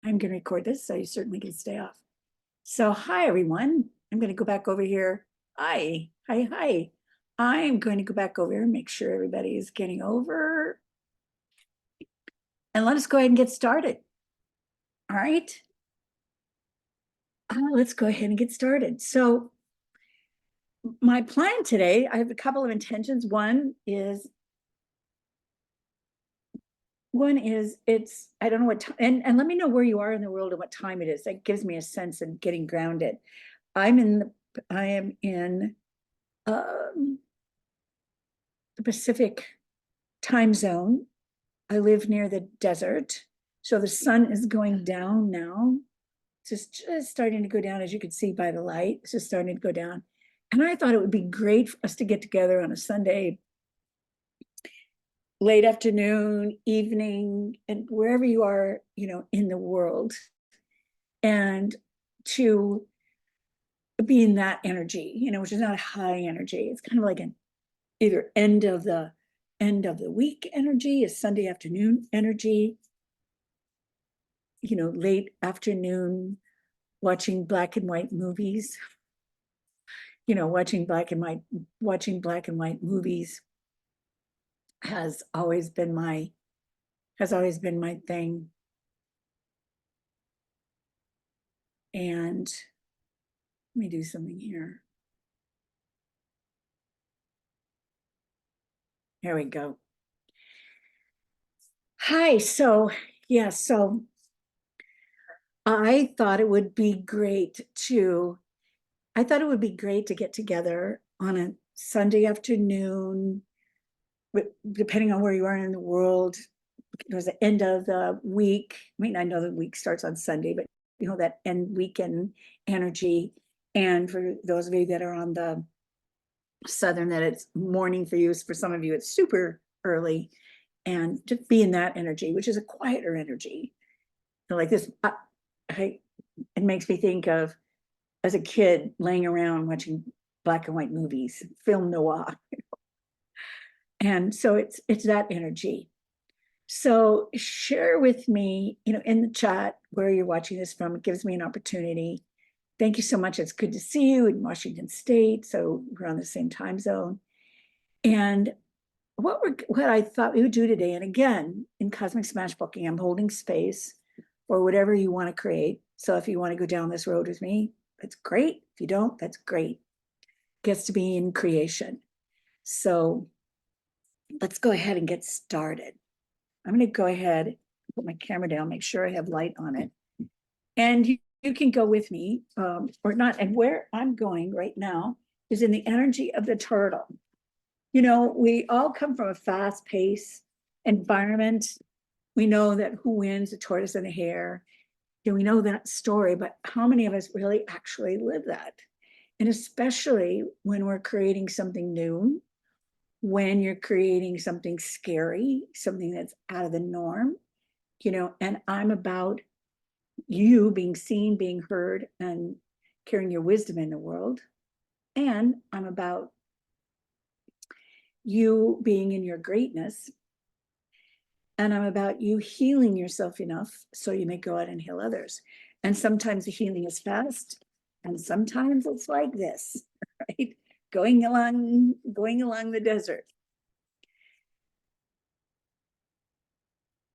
I'm going to record this, so you certainly can stay off. So, hi, everyone. I'm going to go back over here. Hi. I'm going to go back over here and make sure everybody is getting over. And let us go ahead and get started. All right. Let's go ahead and get started. So, my plan today, I have a couple of intentions. One is it's I don't know what time, and let me know where you are in the world and what time it is. That gives me a sense of getting grounded. I am in the Pacific time zone. I live near the desert, so the sun is going down now. It's just starting to go down, as you can see by the light. It's just starting to go down. And I thought it would be great for us to get together on a Sunday, late afternoon, evening, and wherever you are, in the world, and to be in that energy, which is not high energy. It's kind of like an either end of the week energy, a Sunday afternoon energy, late afternoon watching black and white movies, watching black and white movies has always been my thing. And let me do something here. Here we go. Hi. So I thought it would be great to get together on a Sunday afternoon, depending on where you are in the world. It was the end of the week. I mean, I know the week starts on Sunday, but that end weekend energy. And for those of you that are on the southern, that it's morning for you. For some of you, it's super early. And to be in that energy, which is a quieter energy. Like this, it makes me think of as a kid laying around watching black and white movies, film noir. And so it's that energy. So share with me, in the chat where you're watching this from. It gives me an opportunity. Thank you so much. It's good to see you in Washington State. So we're on the same time zone. And what I thought we would do today, and again, in Cosmic Smashbooking, I'm holding space for whatever you want to create. So if you want to go down this road with me, that's great. If you don't, that's great. Gets to be in creation. So let's go ahead and get started. I'm going to go ahead and put my camera down, make sure I have light on it. And you can go with me or not. And where I'm going right now is in the energy of the turtle. We all come from a fast-paced environment. We know that who wins, the tortoise and the hare. We know that story, but how many of us really actually live that? And especially when we're creating something new, when you're creating something scary, something that's out of the norm, and I'm about you being seen, being heard, and carrying your wisdom in the world. And I'm about you being in your greatness. And I'm about you healing yourself enough so you may go out and heal others. And sometimes the healing is fast, and sometimes it's like this, right? Going along the desert.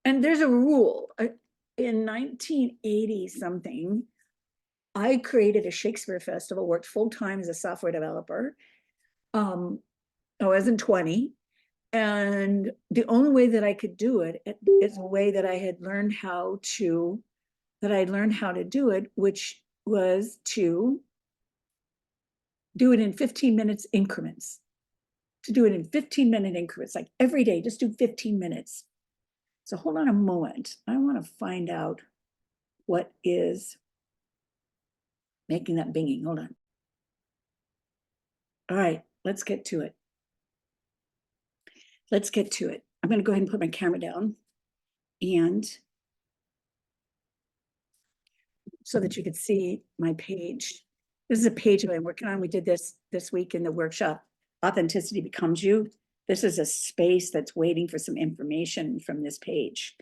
And there's a rule. In 1980 something, I created a Shakespeare festival, worked full-time as a software developer. I wasn't 20. And the only way that I could do it is a way that I had learned how to do it, which was to do it in 15 minutes increments. To do it in 15-minute increments, like every day, just do 15 minutes. So hold on a moment. I want to find out what is making that binging. Hold on. All right, let's get to it. I'm going to go ahead and put my camera down, and so that you can see my page. This is a page I've been working on. We did this week in the workshop, Authenticity Becomes You. This is a space that's waiting for some information from this page.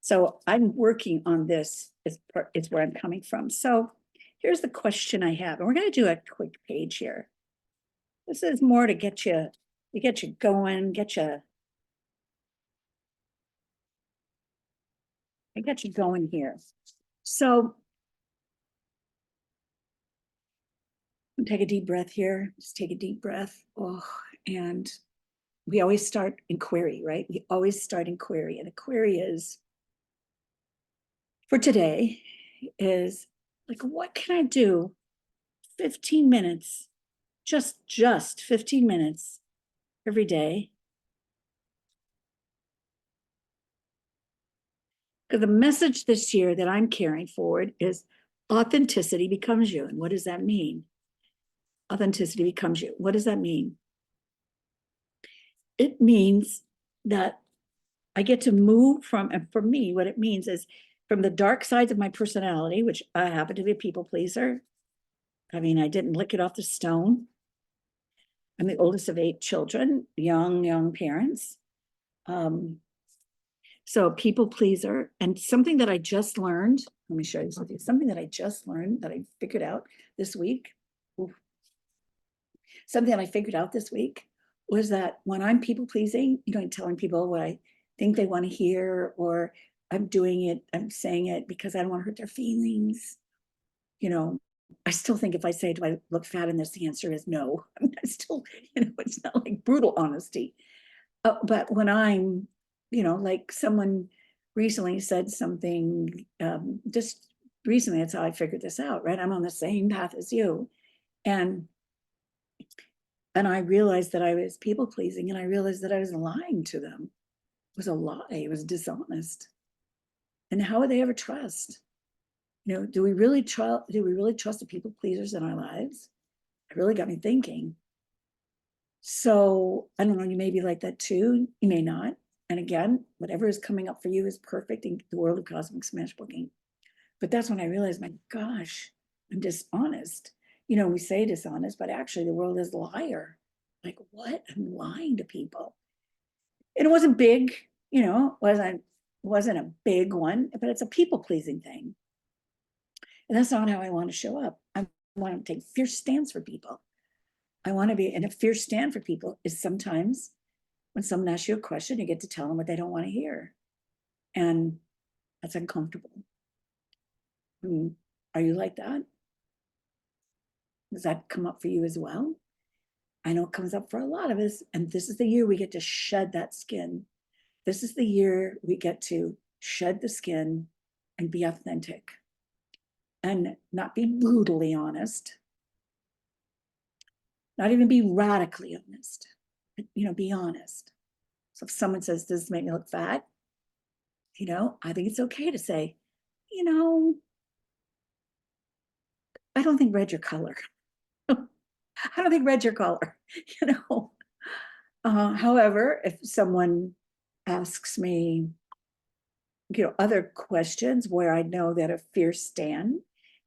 So I'm working on this is where I'm coming from. So here's the question I have, and we're going to do a quick page here. This is more to get you going, get you going here. So take a deep breath here. Just take a deep breath. Oh, and we always start in query, right? We always start in query. And the query is for today is like, what can I do 15 minutes, just 15 minutes every day? Because the message this year that I'm carrying forward is authenticity becomes you. And what does that mean? Authenticity becomes you. What does that mean? It means that I get to move from, and for me, what it means is from the dark sides of my personality, which I happen to be a people pleaser. I mean, I didn't lick it off the stone. I'm the oldest of 8 children, young parents. So people pleaser, and something that I just learned, let me show you something, something that I just learned that I figured out this week. Oof. Something that I figured out this week was that when I'm people pleasing, telling people what I think they want to hear, or I'm doing it, I'm saying it because I don't want to hurt their feelings. I still think if I say, do I look fat in this? The answer is no. I mean, I still, it's not like brutal honesty. But when I'm, like someone recently said something, just recently, that's how I figured this out, right? I'm on the same path as you. And I realized that I was people pleasing, and I realized that I was lying to them. It was a lie. It was dishonest. And how would they ever trust? Do we really trust the people pleasers in our lives? It really got me thinking. So I don't know, you may be like that too. You may not. And again, whatever is coming up for you is perfect in the world of cosmic smash booking. But that's when I realized, my gosh, I'm dishonest. We say dishonest, but actually the world is a liar. Like, what? I'm lying to people. And it wasn't big, wasn't a big one, but it's a people pleasing thing. And that's not how I want to show up. I want to take fierce stands for people. I want to be, and a fierce stand for people is sometimes when someone asks you a question, you get to tell them what they don't want to hear. And that's uncomfortable. Are you like that? Does that come up for you as well? I know it comes up for a lot of us. And this is the year we get to shed that skin. This is the year we get to shed the skin and be authentic and not be brutally honest, not even be radically honest, but, be honest. So if someone says, does this make me look fat? I think it's okay to say, I don't think red's your color. I don't think red's your color, However, if someone asks me, other questions where I know that a fierce stand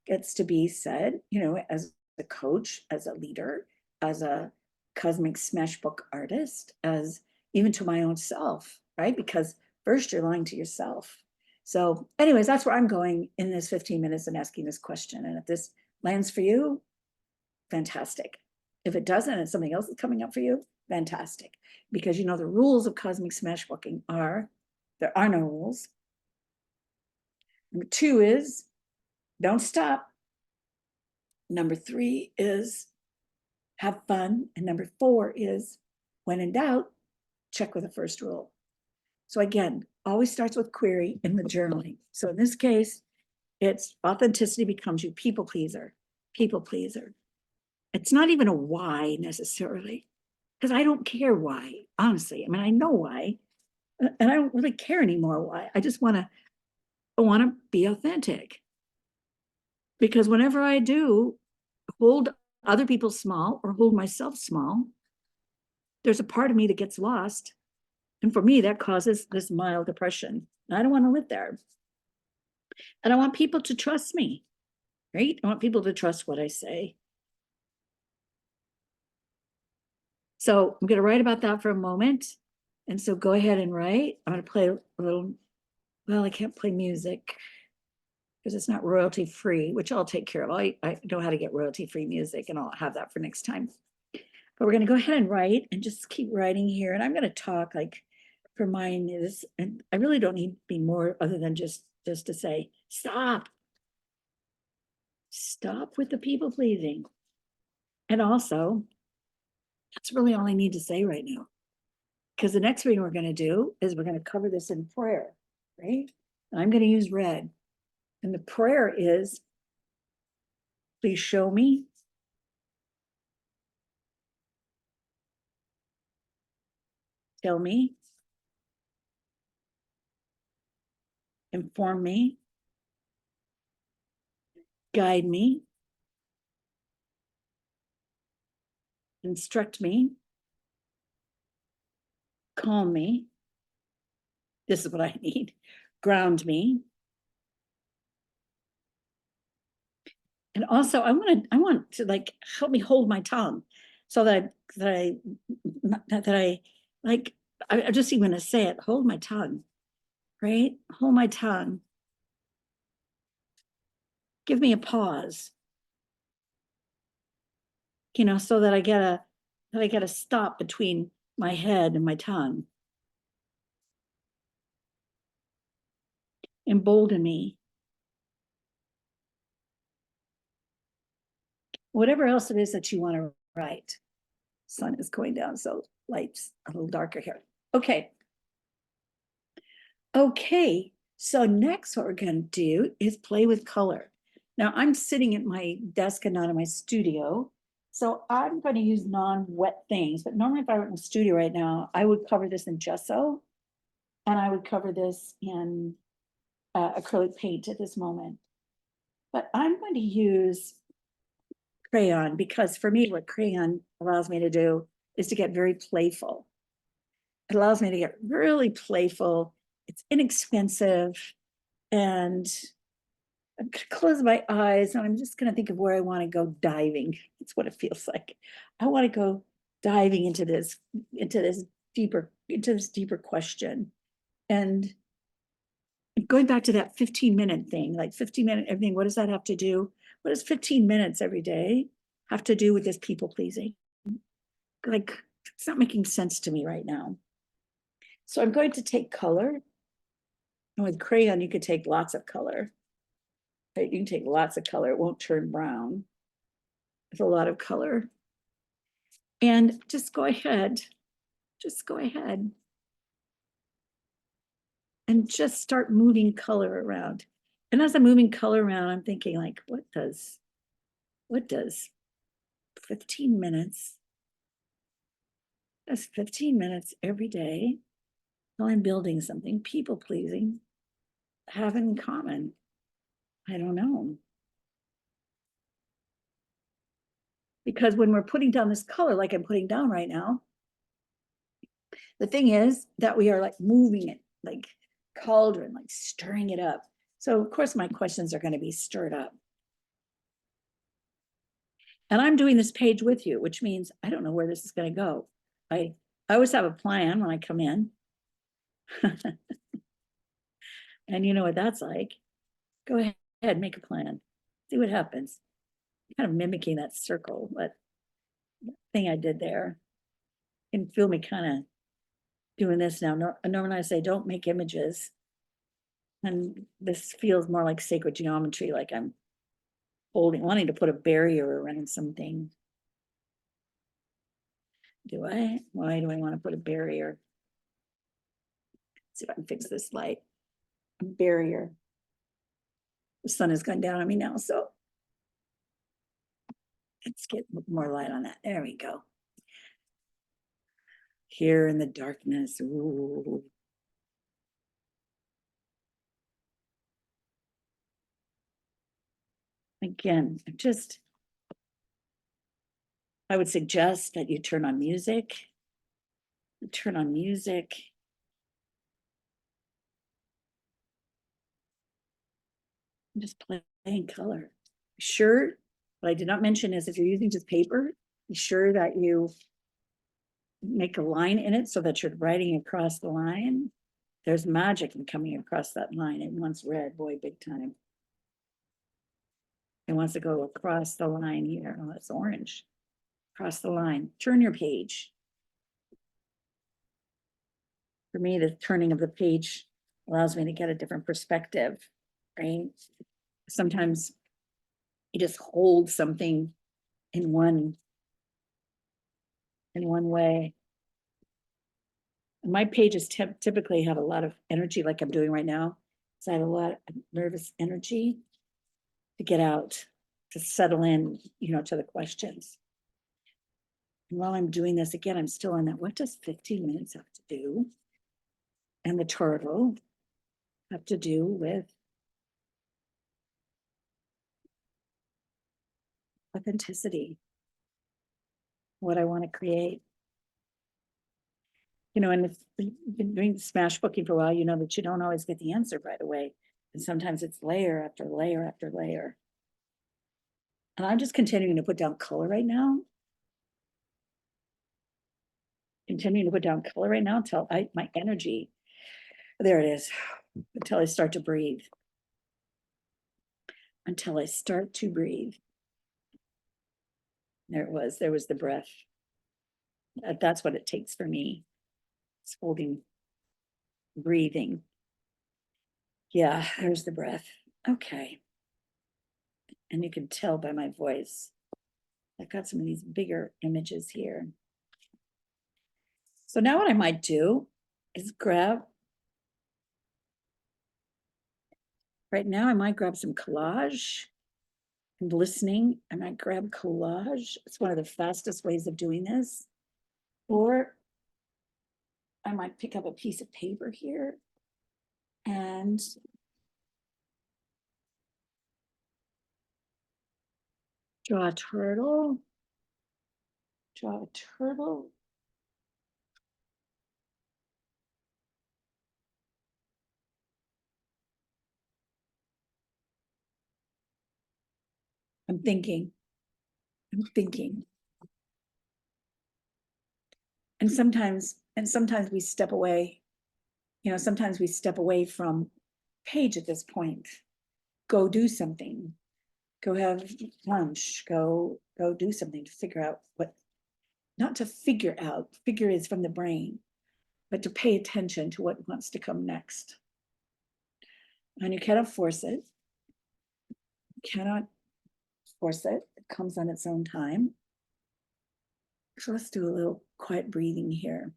gets to be said, as a coach, as a leader, as a cosmic smash book artist, as even to my own self, right? Because first you're lying to yourself. So anyways, that's where I'm going in this 15 minutes and asking this question. And if this lands for you, fantastic. If it doesn't and something else is coming up for you, fantastic. Because the rules of cosmic smash booking are, there are no rules. Number 2 is don't stop. Number 3 is have fun. And number 4 is when in doubt, check with the first rule. So again, always starts with query in the journaling. So in this case, it's authenticity becomes you, people pleaser. It's not even a why necessarily, because I don't care why, honestly. I mean, I know why, and I don't really care anymore why. I just want to be authentic. Because whenever I do hold other people small or hold myself small, there's a part of me that gets lost. And for me, that causes this mild depression. I don't want to live there. And I want people to trust me, right? I want people to trust what I say. So I'm going to write about that for a moment. And so go ahead and write. I'm going to play a little well, I can't play music because it's not royalty free, which I'll take care of. I know how to get royalty free music and I'll have that for next time. But we're going to go ahead and write and just keep writing here. And I'm going to talk like for mine is, and I really don't need to be more other than just to say, stop. Stop with the people pleasing. And also, that's really all I need to say right now. Because the next thing we're going to do is we're going to cover this in prayer, right? And I'm going to use red. And the prayer is, please show me, tell me, inform me, guide me, instruct me, calm me. This is what I need. Ground me. And also I want to like help me hold my tongue so that I like, I just even to say it, hold my tongue, right? Hold my tongue. Give me a pause, you know, so that I get a stop between my head and my tongue. Embolden me. Whatever else it is that you want to write. Sun is going down, so light's a little darker here. Okay. Okay, so next what we're going to do is play with color. Now I'm sitting at my desk and not in my studio, so I'm going to use non-wet things, but normally if I were in the studio right now, I would cover this in gesso and I would cover this in acrylic paint at this moment. But I'm going to use crayon because for me, what crayon allows me to do is to get very playful. It allows me to get really playful. It's inexpensive. And I'm going to close my eyes and I'm just going to think of where I want to go diving. That's what it feels like. I want to go diving into this deeper question. And going back to that 15-minute thing, like 15-minute everything, what does that have to do? What does 15 minutes every day have to do with this people pleasing? Like, it's not making sense to me right now. So I'm going to take color. And with crayon, you could take lots of color. Right? You can take lots of color. It won't turn brown. It's a lot of color. And just go ahead. Just go ahead. And just start moving color around. And as I'm moving color around, I'm thinking like, what does 15 minutes, that's 15 minutes every day while I'm building something, people pleasing, have in common? I don't know. Because when we're putting down this color, like I'm putting down right now, the thing is that we are like moving it, like cauldron, like stirring it up. So of course my questions are going to be stirred up. And I'm doing this page with you, which means I don't know where this is going to go. I always have a plan when I come in. And you know what that's like. Go ahead, make a plan. See what happens. Kind of mimicking that circle, but thing I did there. You can feel me kind of doing this now. Normally I say don't make images. And this feels more like sacred geometry, like I'm wanting to put a barrier around something. Do I? Why do I want to put a barrier? Let's see if I can fix this light. A barrier. The sun is going down on me now, so let's get more light on that. There we go. Here in the darkness. Ooh. Again, I would suggest that you turn on music. Turn on music. Just playing color. Sure, what I did not mention is if you're using just paper, be sure that you make a line in it so that you're writing across the line. there's magic in coming across that line. It wants red, boy, big time. It wants to go across the line here. Oh, it's orange. Across the line. Turn your page. For me, the turning of the page allows me to get a different perspective, right? Sometimes you just hold something in one way. And my pages typically have a lot of energy, like I'm doing right now. So I have a lot of nervous energy to get out, to settle in, to the questions. And while I'm doing this again, I'm still in that, what does 15 minutes have to do? And the turtle have to do with authenticity, what I want to create. And if you've been doing smash booking for a while, you know that you don't always get the answer right away. And sometimes it's layer after layer after layer. And I'm just continuing to put down color right now. Continuing to put down color right now until my energy, there it is, until I start to breathe. Until I start to breathe. There was the breath. That's what it takes for me. It's holding, breathing. Yeah, there's the breath. Okay. And you can tell by my voice, I've got some of these bigger images here. So now what I might do is right now I might grab some collage. And listening, I might grab collage. It's one of the fastest ways of doing this. Or I might pick up a piece of paper here and draw a turtle. Draw a turtle. I'm thinking. And sometimes we step away. Sometimes we step away from page at this point. Go do something. Go have lunch. Go do something to figure out what, not to figure out, figure is from the brain, but to pay attention to what wants to come next. And you cannot force it. You cannot force it. It comes on its own time. So let's do a little quiet breathing here.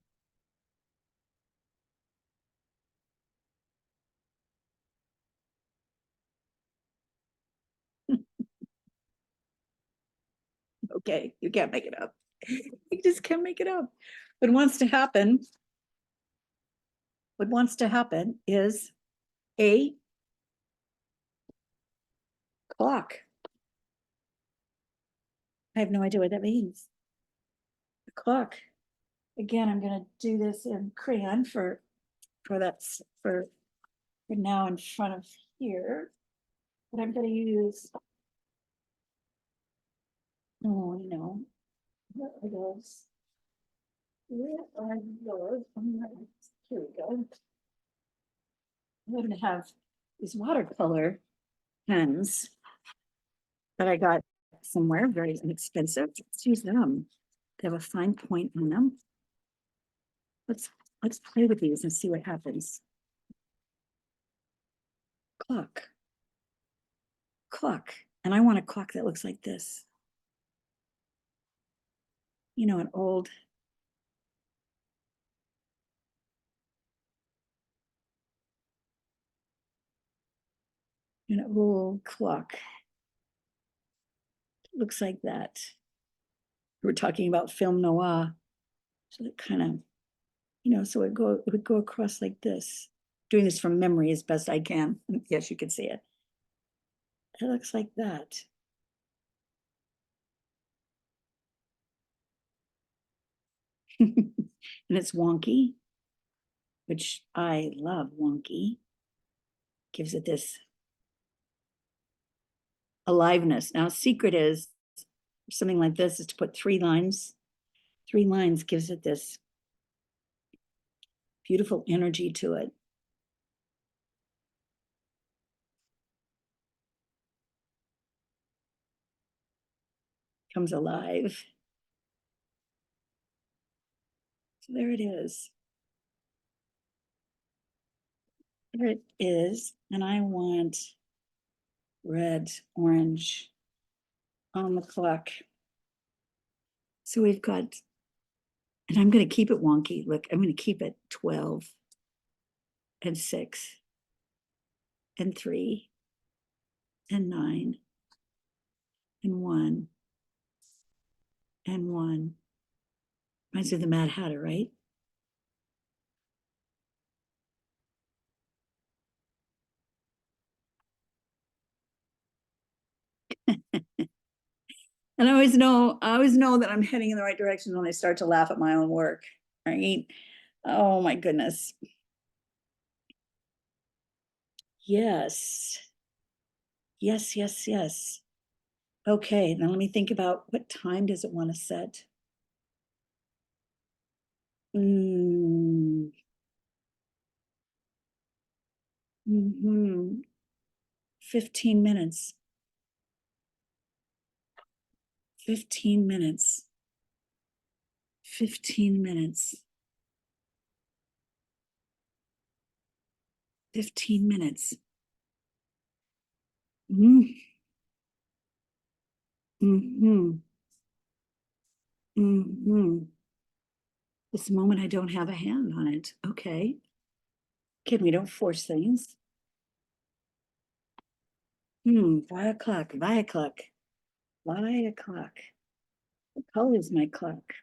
Okay, you can't make it up. You just can't make it up. What wants to happen is a clock. I have no idea what that means. The clock. Again, I'm going to do this in crayon for now in front of here. But I'm going to use, where are those? Where are those? Here we go. I'm going to have these watercolor pens that I got somewhere, very inexpensive. Let's use them. They have a fine point on them. Let's play with these and see what happens. Clock. And I want a clock that looks like this. An old clock. It looks like that. We're talking about film noir. So it kind of, so it would go across like this. Doing this from memory as best I can. Yes, you can see it. It looks like that. And it's wonky, which I love wonky. Gives it this aliveness. Now, secret is something like this is to put 3 lines. 3 lines gives it this beautiful energy to it. comes alive. So there it is. There it is. And I want red, orange on the clock. So we've got, and I'm going to keep it wonky. Look, I'm going to keep it 12 and 6 and 3 and 9 and 1 and 1. Reminds me of the Mad Hatter, right? And I always know that I'm heading in the right direction when I start to laugh at my own work, right? Oh my goodness. Yes. Yes, yes, yes. Okay, now let me think about what time does it want to set? Mm. Mm-hmm. 15 minutes. 15 minutes. 15 minutes. 15 minutes. Mm. Mm-hmm. Mm-hmm. This moment I don't have a hand on it. Okay. Kid, we don't force things. 5 o'clock, 5 o'clock, 5 o'clock. What color is my clock?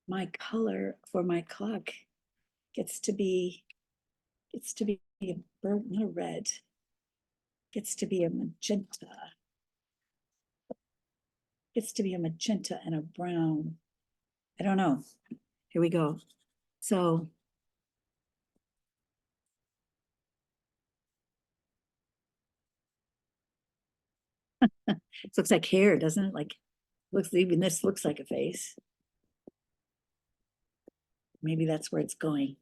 My color for my clock gets to be a burnt, not a red. Gets to be a magenta. Gets to be a magenta and a brown. I don't know. Here we go. So it looks like hair, doesn't it? Like looks, even this looks like a face. Maybe that's where it's going.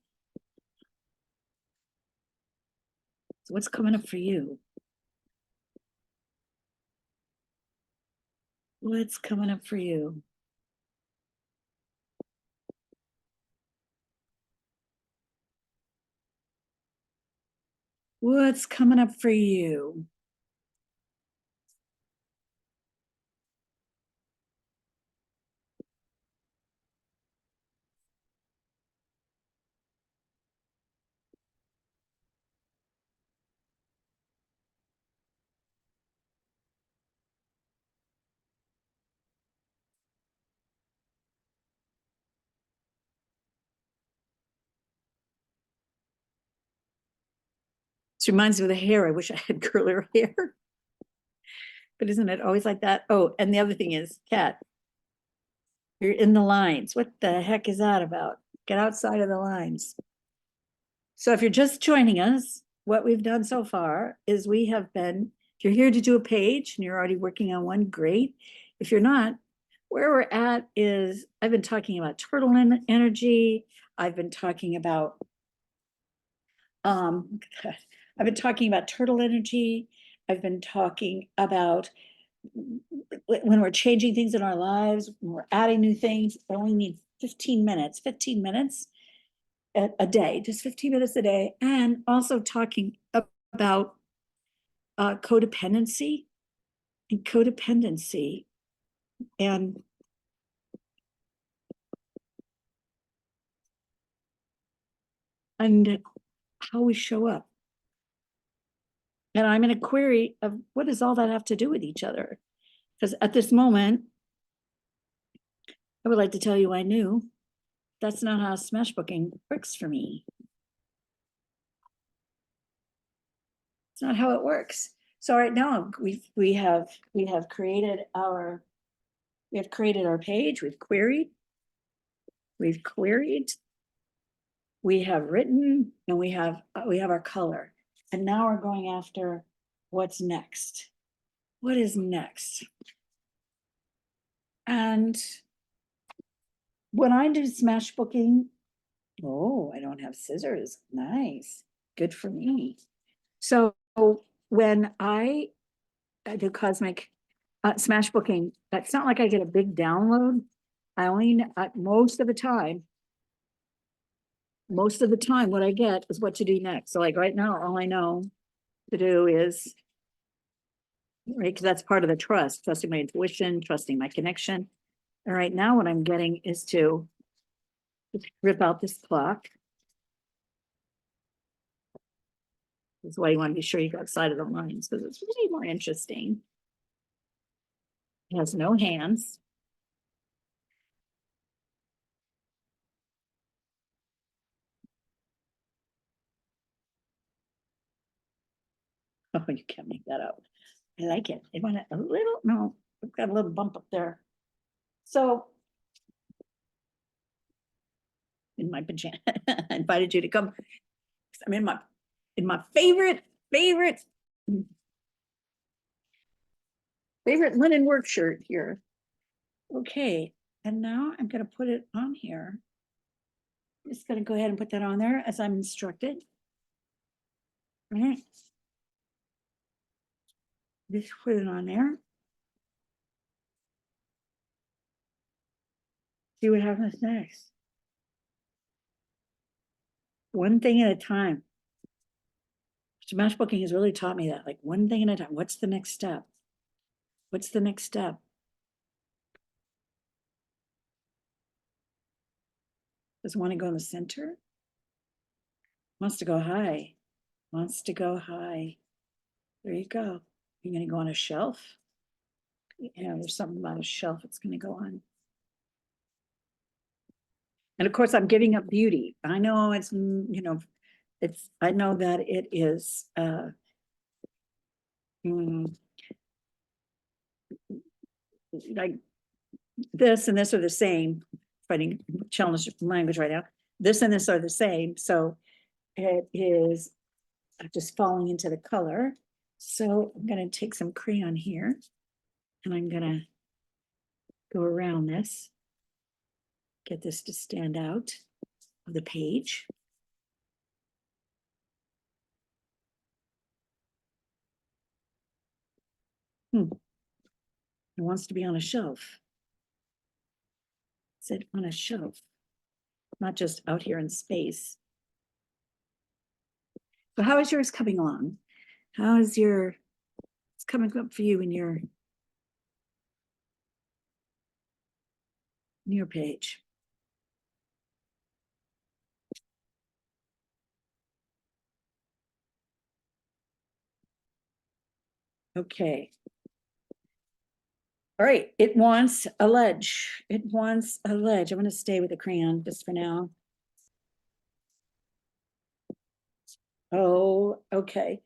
So what's coming up for you? What's coming up for you? What's coming up for you? This reminds me of the hair. I wish I had curlier hair. But isn't it always like that? Oh, and the other thing is, Kat, you're in the lines. What the heck is that about? Get outside of the lines. So if you're just joining us, what we've done so far is we have been, if you're here to do a page and you're already working on one, great. If you're not, where we're at is I've been talking about turtle energy. I've been talking about I've been talking about turtle energy. I've been talking about when we're changing things in our lives, when we're adding new things, I only need 15 minutes a day, just 15 minutes a day. And also talking about codependency and how we show up. And I'm in a query of what does all that have to do with each other? Because at this moment, I would like to tell you I knew that's not how smash booking works for me. It's not how it works. So right now we have created our page, we've queried, we have written, and we have our color. And now we're going after what's next. What is next? And when I do smash booking, oh, I don't have scissors. Nice. Good for me. So when I do cosmic Smashbooking, that's not like I get a big download. I only, most of the time, what I get is what to do next. So like right now, all I know to do is, right, because that's part of the trust, trusting my intuition, trusting my connection. And right now what I'm getting is to rip out this clock. That's why you want to be sure you go outside of the lines, because it's really more interesting. It has no hands. Oh, you can't make that out. I like it. It went a little, no, we've got a little bump up there. So in my pajama, I invited you to come. I'm in my favorite linen work shirt here. Okay, and now I'm gonna put it on here. I'm just gonna go ahead and put that on there as I'm instructed. All right. Just put it on there. See what happens next. One thing at a time. Smashbooking has really taught me that, like one thing at a time. What's the next step? What's the next step? Does it want to go in the center? Wants to go high. Wants to go high. There you go. You're going to go on a shelf. Yeah, there's something about a shelf it's going to go on. And of course, I'm giving up beauty. I know it's, you know, it's, I know that it is, like this and this are the same. Fighting challenge language right now. This and this are the same. So it is just falling into the color. So I'm going to take some crayon here and I'm going to go around this, get this to stand out of the page. It wants to be on a shelf. Sit on a shelf, not just out here in space. So how is yours coming along? How is it's coming up for you in your page? Okay. All right, it wants a ledge. It wants a ledge. I'm going to stay with the crayon just for now. Oh, okay.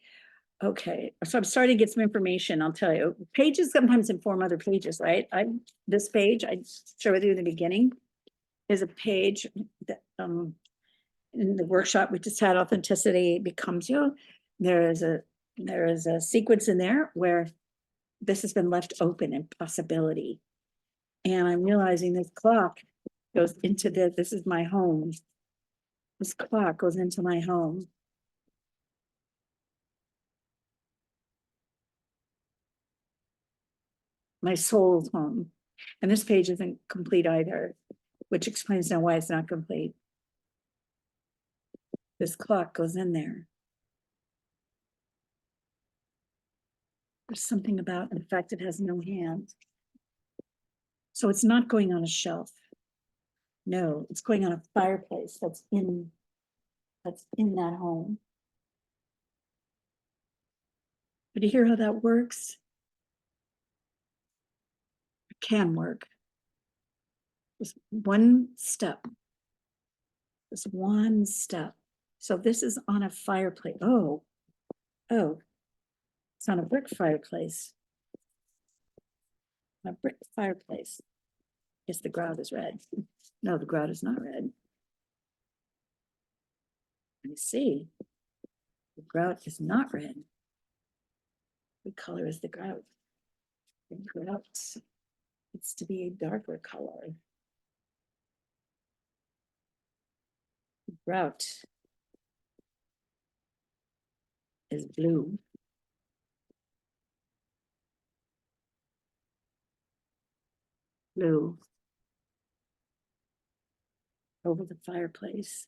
Okay, so I'm starting to get some information. I'll tell you. Pages sometimes inform other pages, right? This page I showed with you in the beginning is a page that in the workshop we just had, Authenticity Becomes You. There is a sequence in there where this has been left open and possibility. And I'm realizing this clock goes into this is my home. This clock goes into my home. My soul's home. And this page isn't complete either, which explains now why it's not complete. This clock goes in there. There's something about the fact it has no hand. So it's not going on a shelf. No, it's going on a fireplace that's in that home. But you hear how that works? It can work. Just one step. Just one step. So this is on a fireplace. Oh, it's on a brick fireplace. A brick fireplace. Yes, the grout is red. No, the grout is not red. I see. The grout is not red. What color is the grout? The grout, it's to be a darker color. The grout is blue. blue over the fireplace.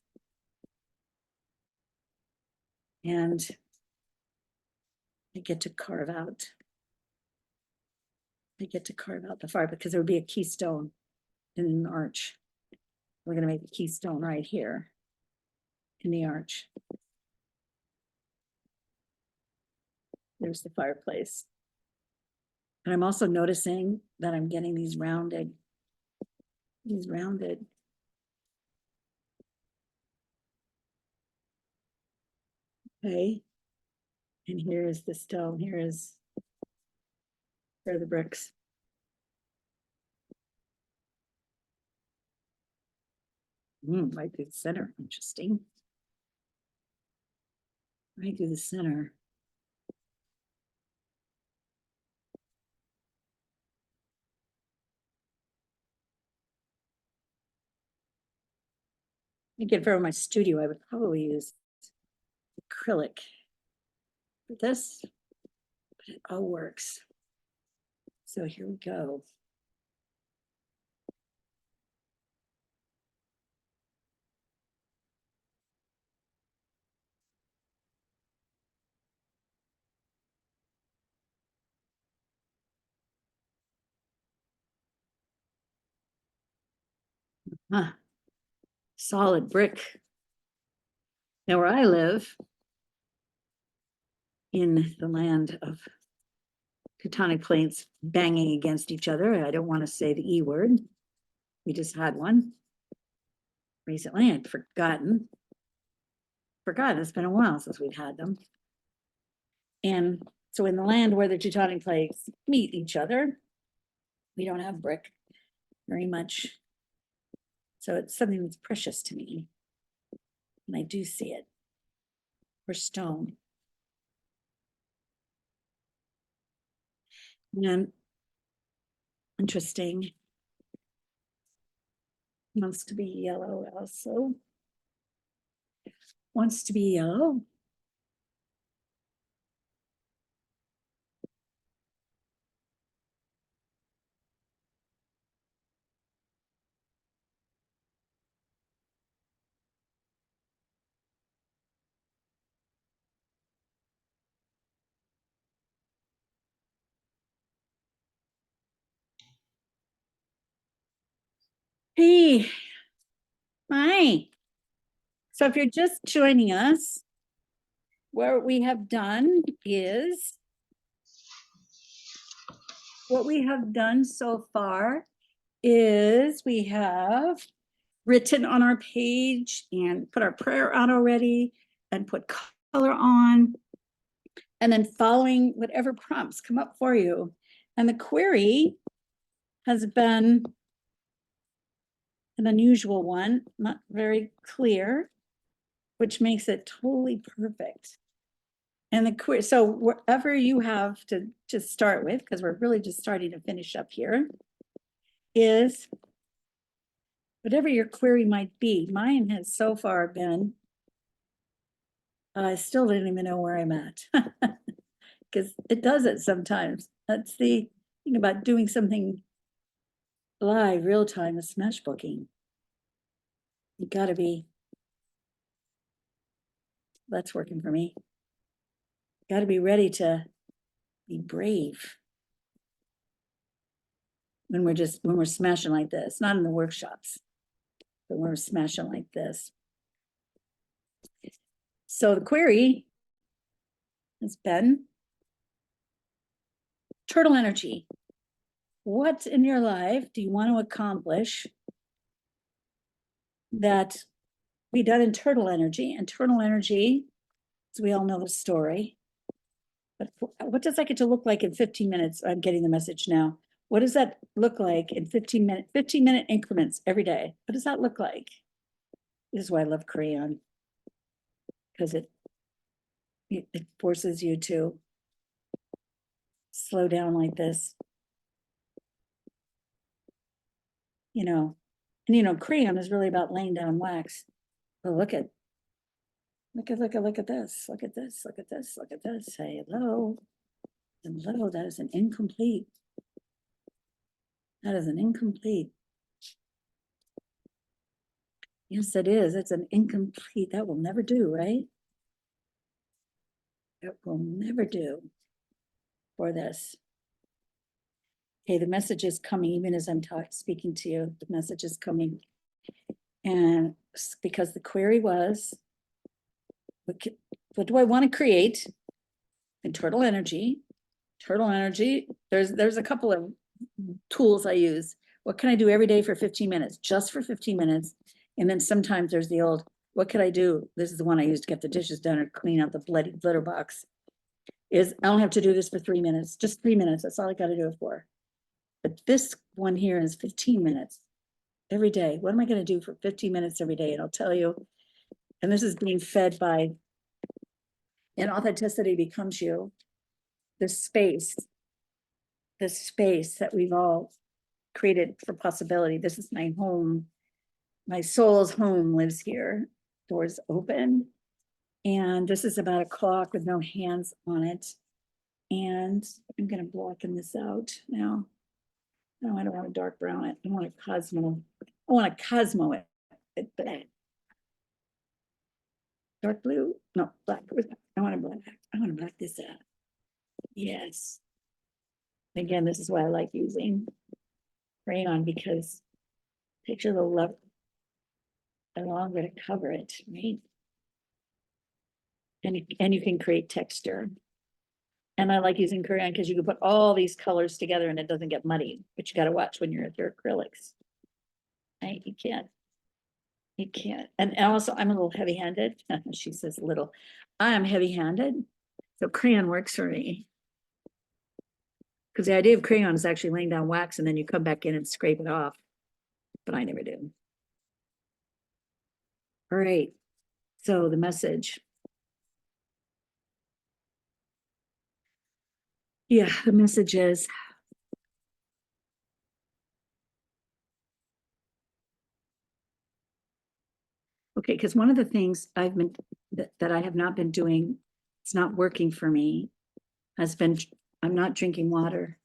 And I get to carve out. The fire because there would be a keystone in an arch. We're going to make a keystone right here in the arch. There's the fireplace. And I'm also noticing that I'm getting these rounded. Okay. And here is the stone. Here are the bricks. Right through the center. Interesting. Right through the center. Again, for my studio, I would probably use acrylic for this, but it all works. So here we go. Solid brick. Now where I live, in the land of tectonic plates banging against each other, I don't want to say the E word. We just had one recently. I'd forgotten. It's been a while since we've had them. And so in the land where the tectonic plates meet each other, we don't have brick very much. So it's something that's precious to me. And I do see it. Or stone. And interesting. Wants to be yellow also. Wants to be yellow. Hey, hi. So if you're just joining us, what we have done so far is we have written on our page and put our prayer on already and put color on, and then following whatever prompts come up for you. And the query has been an unusual one, not very clear, which makes it totally perfect. And the query, so wherever you have to start with, because we're really just starting to finish up here, is whatever your query might be. Mine has so far been, I still didn't even know where I'm at. Because it does it sometimes. That's the thing about doing something live, real time, with Smashbooking. You gotta be, that's working for me. Gotta be ready to be brave when we're smashing like this, not in the workshops, but when we're smashing like this. So the query has been turtle energy. What in your life do you want to accomplish that be done in turtle energy? And turtle energy, as we all know the story, but what does that get to look like in 15 minutes? I'm getting the message now. What does that look like in 15-minute increments every day? What does that look like? This is why I love crayon, because it forces you to slow down like this. And crayon is really about laying down wax. Oh, look at this. Look at this. Look at this. Say hello. Hello, that is an incomplete. That is an incomplete. Yes, it is. It's an incomplete. That will never do, right? It will never do for this. Okay, the message is coming, even as I'm speaking to you, the message is coming. And because the query was, what do I want to create? In Turtle Energy, there's a couple of tools I use. What can I do every day for 15 minutes? Just for 15 minutes. And then sometimes there's the old, what could I do? This is the one I use to get the dishes done or clean out the bloody litter box. Is I don't have to do this for 3 minutes, just 3 minutes. That's all I got to do it for. But this one here is 15 minutes every day. What am I going to do for 15 minutes every day? And I'll tell you, and this is being fed by, and authenticity becomes you, the space that we've all created for possibility. This is my home. My soul's home lives here. Doors open. And this is about a clock with no hands on it. And I'm going to blacken this out now. No, I don't want to dark brown it. I want a Cosmo. I want a Cosmo it. Dark blue? No, black. I want a black. I want to black this out. Yes. Again, this is why I like using crayon, because picture the love longer to cover it, right? And you can create texture. And I like using crayon because you can put all these colors together and it doesn't get muddy, but you got to watch when you're at your acrylics. Right? You can't. And also I'm a little heavy-handed. She says little. I am heavy-handed. So crayon works for me. Because the idea of crayon is actually laying down wax and then you come back in and scrape it off. But I never do. All right. So the message. Yeah, the message is, okay, because one of the things I've been, that I have not been doing, it's not working for me, has been, I'm not drinking water.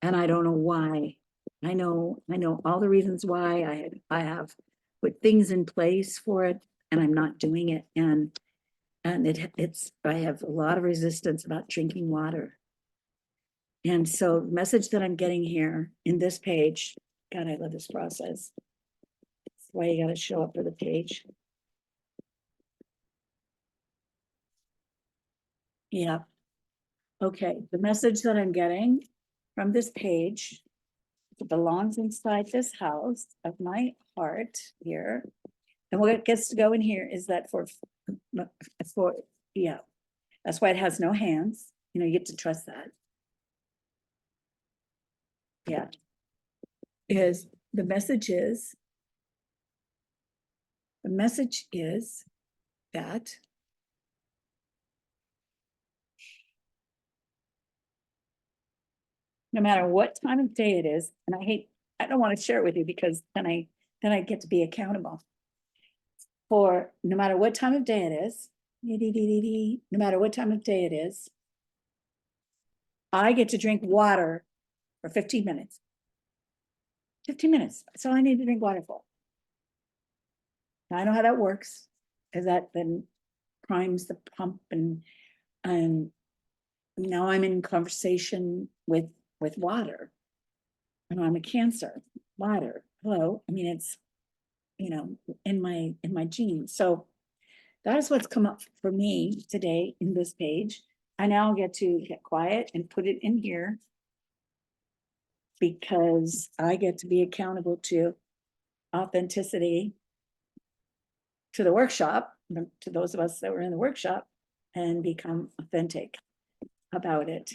And I don't know why. I know all the reasons why. I have put things in place for it and I'm not doing it. And I have a lot of resistance about drinking water. And so the message that I'm getting here in this page, God, I love this process. That's why you got to show up for the page. Yeah. Okay. The message that I'm getting from this page, it belongs inside this house of my heart here. And what gets to go in here is that for, yeah, that's why it has no hands. You know, you get to trust that. Yeah. Is the message is that no matter what time of day it is, and I don't want to share it with you because then I get to be accountable. For no matter what time of day it is, no matter what time of day it is, I get to drink water for 15 minutes. 15 minutes. That's all I need to drink water for. Now I know how that works, because that then primes the pump, and now I'm in conversation with water. And I'm a Cancer. Water. Hello. I mean, it's, you know, in my genes. So that is what's come up for me today in this page. I now get to get quiet and put it in here because I get to be accountable to authenticity, to the workshop, to those of us that were in the workshop, and become authentic about it.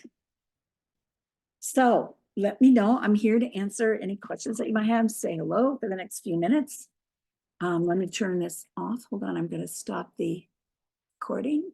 So let me know. I'm here to answer any questions that you might have. Say hello for the next few minutes. Let me turn this off. Hold on, I'm going to stop the recording.